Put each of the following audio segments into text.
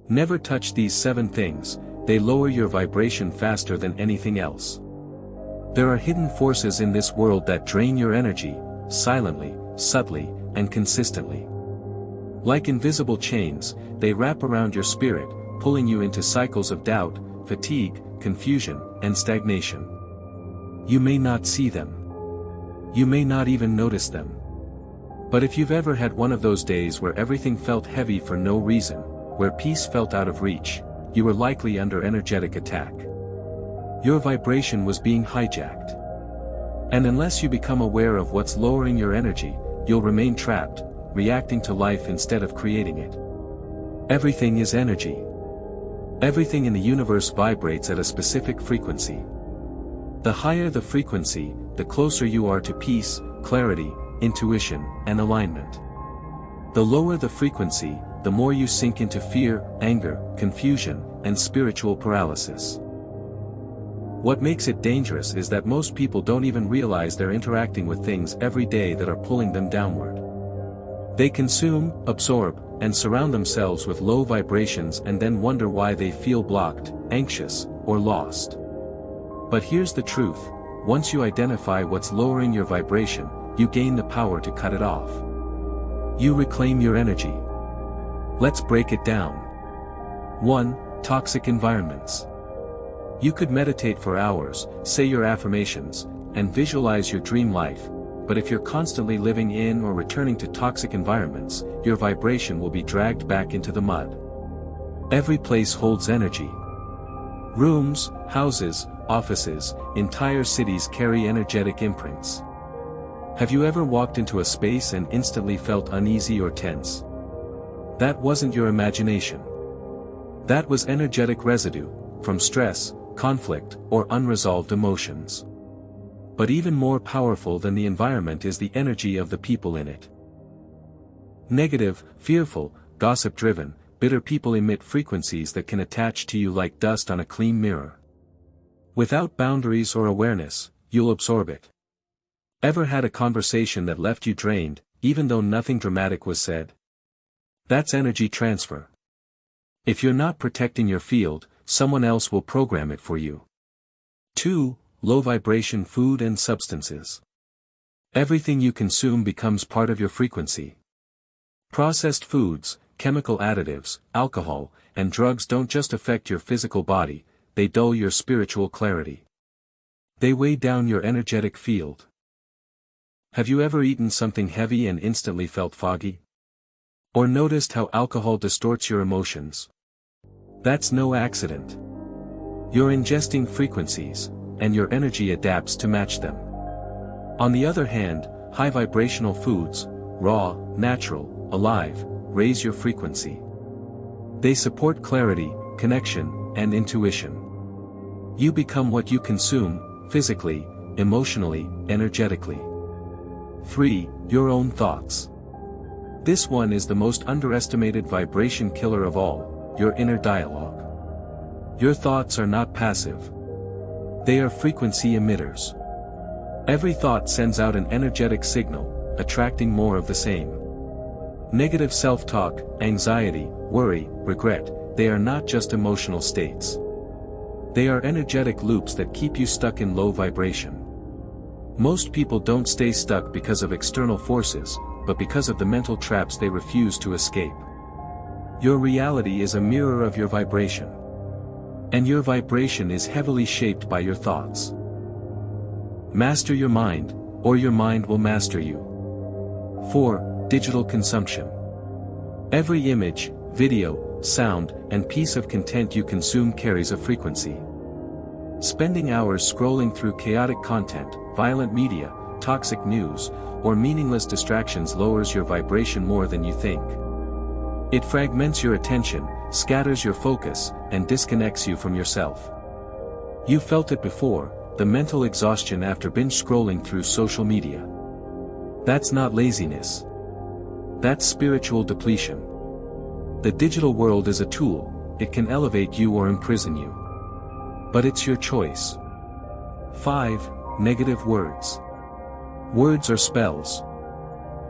Never touch these 7 things, they lower your vibration faster than anything else. There are hidden forces in this world that drain your energy, silently, subtly, and consistently. Like invisible chains, they wrap around your spirit, pulling you into cycles of doubt, fatigue, confusion, and stagnation. You may not see them. You may not even notice them. But if you've ever had one of those days where everything felt heavy for no reason, where peace felt out of reach, you were likely under energetic attack. Your vibration was being hijacked. And unless you become aware of what's lowering your energy, you'll remain trapped, reacting to life instead of creating it. Everything is energy. Everything in the universe vibrates at a specific frequency. The higher the frequency, the closer you are to peace, clarity, intuition, and alignment. The lower the frequency, the more you sink into fear, anger, confusion, and spiritual paralysis. What makes it dangerous is that most people don't even realize they're interacting with things every day that are pulling them downward. They consume, absorb, and surround themselves with low vibrations and then wonder why they feel blocked, anxious, or lost. But here's the truth: once you identify what's lowering your vibration, you gain the power to cut it off. You reclaim your energy. Let's break it down. 1. Toxic environments. You could meditate for hours, say your affirmations, and visualize your dream life, but if you're constantly living in or returning to toxic environments, your vibration will be dragged back into the mud. Every place holds energy. Rooms, houses, offices, entire cities carry energetic imprints. Have you ever walked into a space and instantly felt uneasy or tense? That wasn't your imagination. That was energetic residue, from stress, conflict, or unresolved emotions. But even more powerful than the environment is the energy of the people in it. Negative, fearful, gossip-driven, bitter people emit frequencies that can attach to you like dust on a clean mirror. Without boundaries or awareness, you'll absorb it. Ever had a conversation that left you drained, even though nothing dramatic was said? That's energy transfer. If you're not protecting your field, someone else will program it for you. 2. Low vibration food and substances. Everything you consume becomes part of your frequency. Processed foods, chemical additives, alcohol, and drugs don't just affect your physical body, they dull your spiritual clarity. They weigh down your energetic field. Have you ever eaten something heavy and instantly felt foggy? Or noticed how alcohol distorts your emotions? That's no accident. You're ingesting frequencies, and your energy adapts to match them. On the other hand, high vibrational foods, raw, natural, alive, raise your frequency. They support clarity, connection, and intuition. You become what you consume, physically, emotionally, energetically. 3. Your own thoughts. This one is the most underestimated vibration killer of all, your inner dialogue. Your thoughts are not passive. They are frequency emitters. Every thought sends out an energetic signal, attracting more of the same. Negative self-talk, anxiety, worry, regret, they are not just emotional states. They are energetic loops that keep you stuck in low vibration. Most people don't stay stuck because of external forces, but because of the mental traps they refuse to escape. Your reality is a mirror of your vibration. And your vibration is heavily shaped by your thoughts. Master your mind, or your mind will master you. 4. Digital consumption. Every image, video, sound, and piece of content you consume carries a frequency. Spending hours scrolling through chaotic content, violent media, toxic news, or meaningless distractions lowers your vibration more than you think. It fragments your attention, scatters your focus, and disconnects you from yourself. You felt it before, the mental exhaustion after binge scrolling through social media. That's not laziness. That's spiritual depletion. The digital world is a tool, it can elevate you or imprison you. But it's your choice. 5. Negative words. Words are spells.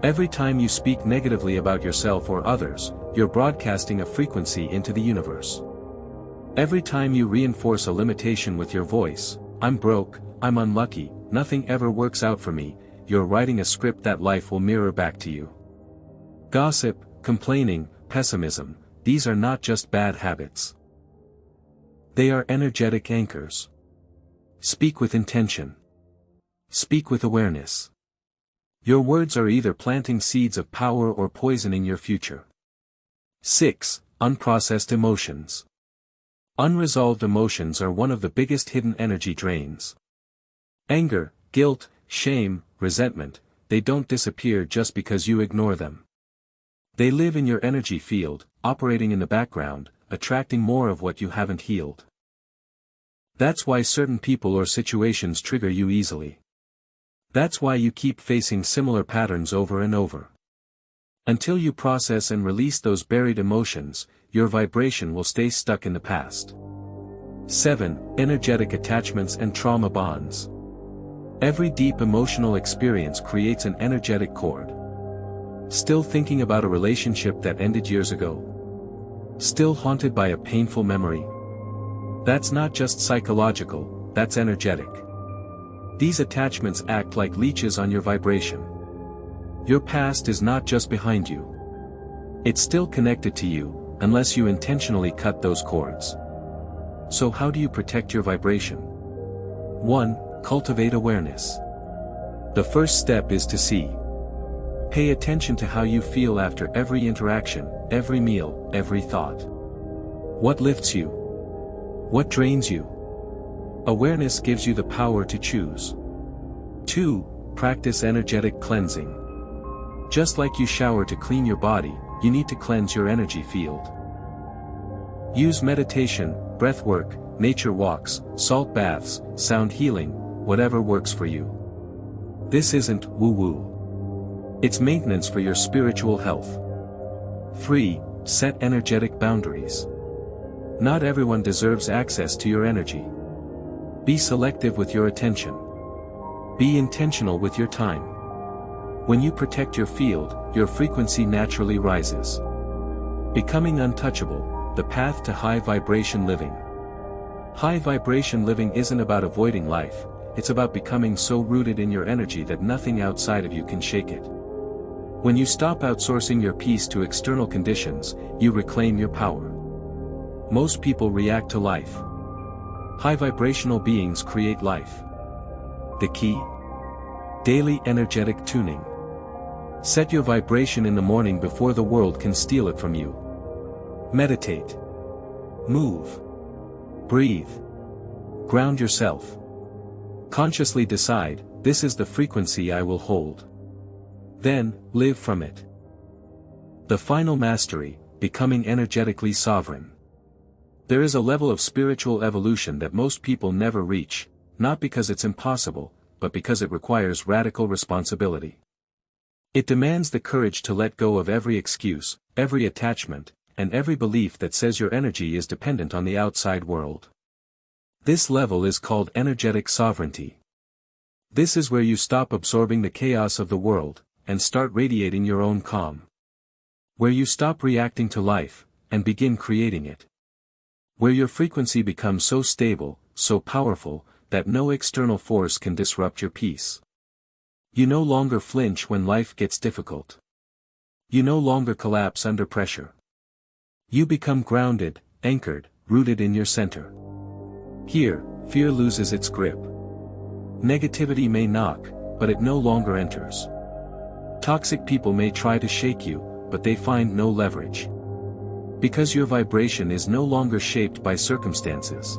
Every time you speak negatively about yourself or others, you're broadcasting a frequency into the universe. Every time you reinforce a limitation with your voice, I'm broke, I'm unlucky, nothing ever works out for me, you're writing a script that life will mirror back to you. Gossip, complaining, pessimism, these are not just bad habits. They are energetic anchors. Speak with intention. Speak with awareness. Your words are either planting seeds of power or poisoning your future. 6. Unprocessed emotions. Unresolved emotions are one of the biggest hidden energy drains. Anger, guilt, shame, resentment, they don't disappear just because you ignore them. They live in your energy field, operating in the background, attracting more of what you haven't healed. That's why certain people or situations trigger you easily. That's why you keep facing similar patterns over and over. Until you process and release those buried emotions, your vibration will stay stuck in the past. 7. Energetic attachments and trauma bonds. Every deep emotional experience creates an energetic cord. Still thinking about a relationship that ended years ago? Still haunted by a painful memory? That's not just psychological, that's energetic. These attachments act like leeches on your vibration. Your past is not just behind you. It's still connected to you, unless you intentionally cut those cords. So how do you protect your vibration? 1. Cultivate awareness. The first step is to see. Pay attention to how you feel after every interaction, every meal, every thought. What lifts you? What drains you? Awareness gives you the power to choose. 2. Practice energetic cleansing. Just like you shower to clean your body, you need to cleanse your energy field. Use meditation, breath work, nature walks, salt baths, sound healing, whatever works for you. This isn't woo-woo. It's maintenance for your spiritual health. 3. Set energetic boundaries. Not everyone deserves access to your energy. Be selective with your attention. Be intentional with your time. When you protect your field, your frequency naturally rises. Becoming untouchable, the path to high vibration living. High vibration living isn't about avoiding life, it's about becoming so rooted in your energy that nothing outside of you can shake it. When you stop outsourcing your peace to external conditions, you reclaim your power. Most people react to life. High vibrational beings create life. The key? Daily energetic tuning. Set your vibration in the morning before the world can steal it from you. Meditate. Move. Breathe. Ground yourself. Consciously decide, this is the frequency I will hold. Then, live from it. The final mastery, becoming energetically sovereign. There is a level of spiritual evolution that most people never reach, not because it's impossible, but because it requires radical responsibility. It demands the courage to let go of every excuse, every attachment, and every belief that says your energy is dependent on the outside world. This level is called energetic sovereignty. This is where you stop absorbing the chaos of the world, and start radiating your own calm. Where you stop reacting to life, and begin creating it. Where your frequency becomes so stable, so powerful, that no external force can disrupt your peace. You no longer flinch when life gets difficult. You no longer collapse under pressure. You become grounded, anchored, rooted in your center. Here, fear loses its grip. Negativity may knock, but it no longer enters. Toxic people may try to shake you, but they find no leverage. Because your vibration is no longer shaped by circumstances.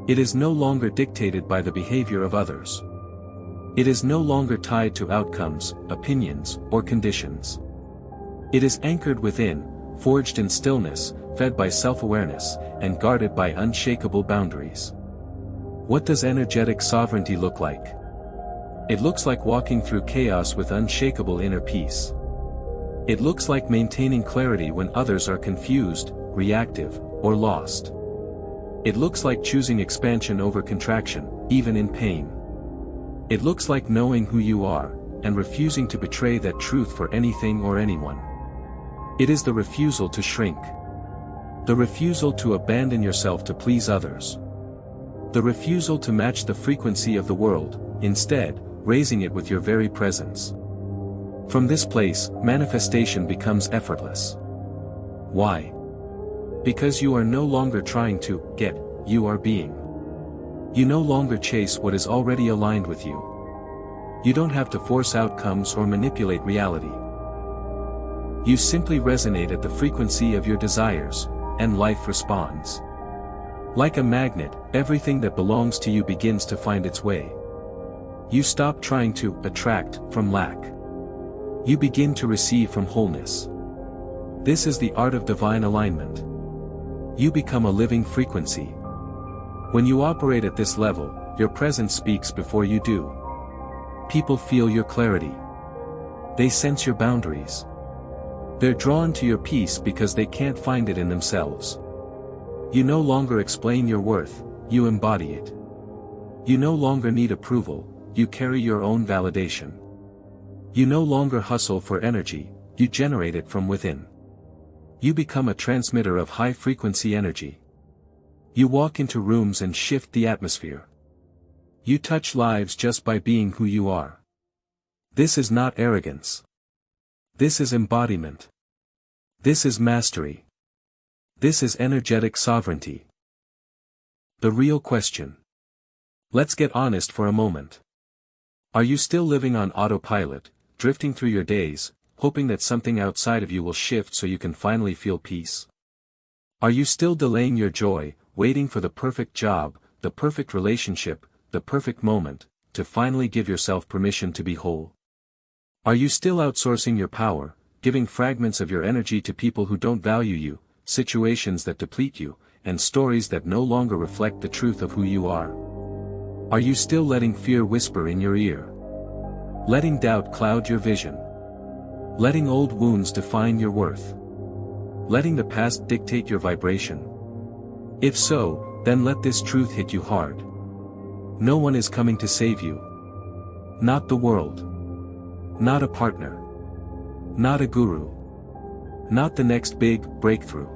It is no longer dictated by the behavior of others. It is no longer tied to outcomes, opinions, or conditions. It is anchored within, forged in stillness, fed by self-awareness, and guarded by unshakable boundaries. What does energetic sovereignty look like? It looks like walking through chaos with unshakable inner peace. It looks like maintaining clarity when others are confused, reactive, or lost. It looks like choosing expansion over contraction, even in pain. It looks like knowing who you are, and refusing to betray that truth for anything or anyone. It is the refusal to shrink. The refusal to abandon yourself to please others. The refusal to match the frequency of the world, instead, raising it with your very presence. From this place, manifestation becomes effortless. Why? Because you are no longer trying to get, you are being. You no longer chase what is already aligned with you. You don't have to force outcomes or manipulate reality. You simply resonate at the frequency of your desires, and life responds. Like a magnet, everything that belongs to you begins to find its way. You stop trying to attract from lack. You begin to receive from wholeness. This is the art of divine alignment. You become a living frequency. When you operate at this level, your presence speaks before you do. People feel your clarity. They sense your boundaries. They're drawn to your peace because they can't find it in themselves. You no longer explain your worth, you embody it. You no longer need approval, you carry your own validation. You no longer hustle for energy, you generate it from within. You become a transmitter of high-frequency energy. You walk into rooms and shift the atmosphere. You touch lives just by being who you are. This is not arrogance. This is embodiment. This is mastery. This is energetic sovereignty. The real question. Let's get honest for a moment. Are you still living on autopilot, drifting through your days, hoping that something outside of you will shift so you can finally feel peace? Are you still delaying your joy, waiting for the perfect job, the perfect relationship, the perfect moment, to finally give yourself permission to be whole? Are you still outsourcing your power, giving fragments of your energy to people who don't value you, situations that deplete you, and stories that no longer reflect the truth of who you are? Are you still letting fear whisper in your ear? Letting doubt cloud your vision? Letting old wounds define your worth? Letting the past dictate your vibration? If so, then let this truth hit you hard. No one is coming to save you. Not the world. Not a partner. Not a guru. Not the next big breakthrough.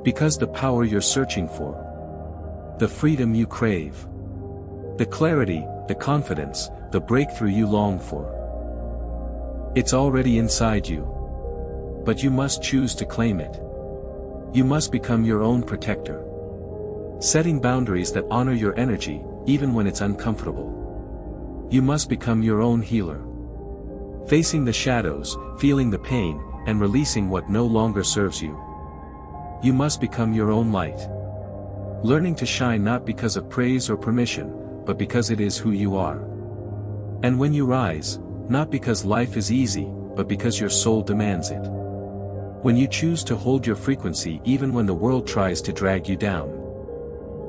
Because the power you're searching for, the freedom you crave, the clarity, the confidence, the breakthrough you long for, it's already inside you. But you must choose to claim it. You must become your own protector. Setting boundaries that honor your energy, even when it's uncomfortable. You must become your own healer. Facing the shadows, feeling the pain, and releasing what no longer serves you. You must become your own light. Learning to shine not because of praise or permission, but because it is who you are. And when you rise, not because life is easy, but because your soul demands it. When you choose to hold your frequency even when the world tries to drag you down.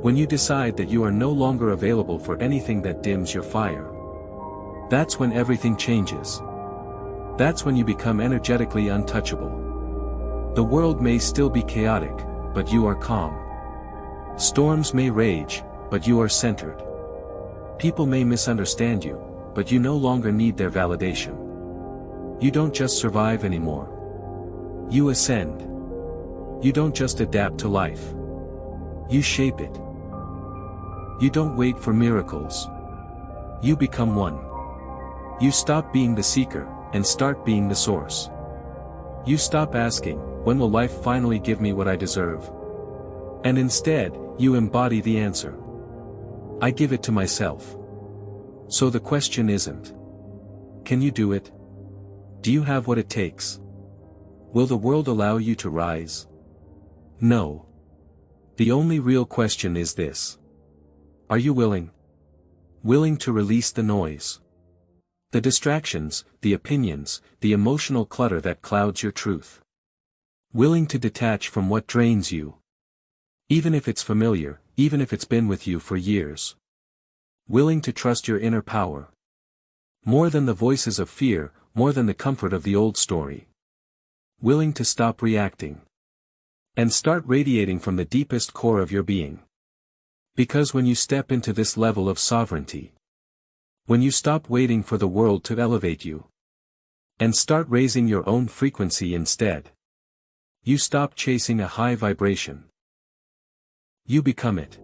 When you decide that you are no longer available for anything that dims your fire. That's when everything changes. That's when you become energetically untouchable. The world may still be chaotic, but you are calm. Storms may rage, but you are centered. People may misunderstand you, but you no longer need their validation. You don't just survive anymore. You ascend. You don't just adapt to life. You shape it. You don't wait for miracles. You become one. You stop being the seeker, and start being the source. You stop asking, when will life finally give me what I deserve? And instead, you embody the answer. I give it to myself. So the question isn't, can you do it? Do you have what it takes? Will the world allow you to rise? No. The only real question is this. Are you willing? Willing to release the noise? The distractions, the opinions, the emotional clutter that clouds your truth. Willing to detach from what drains you. Even if it's familiar, even if it's been with you for years. Willing to trust your inner power. More than the voices of fear, more than the comfort of the old story. Willing to stop reacting. And start radiating from the deepest core of your being. Because when you step into this level of sovereignty, when you stop waiting for the world to elevate you, and start raising your own frequency instead, You stop chasing a high vibration. You become it.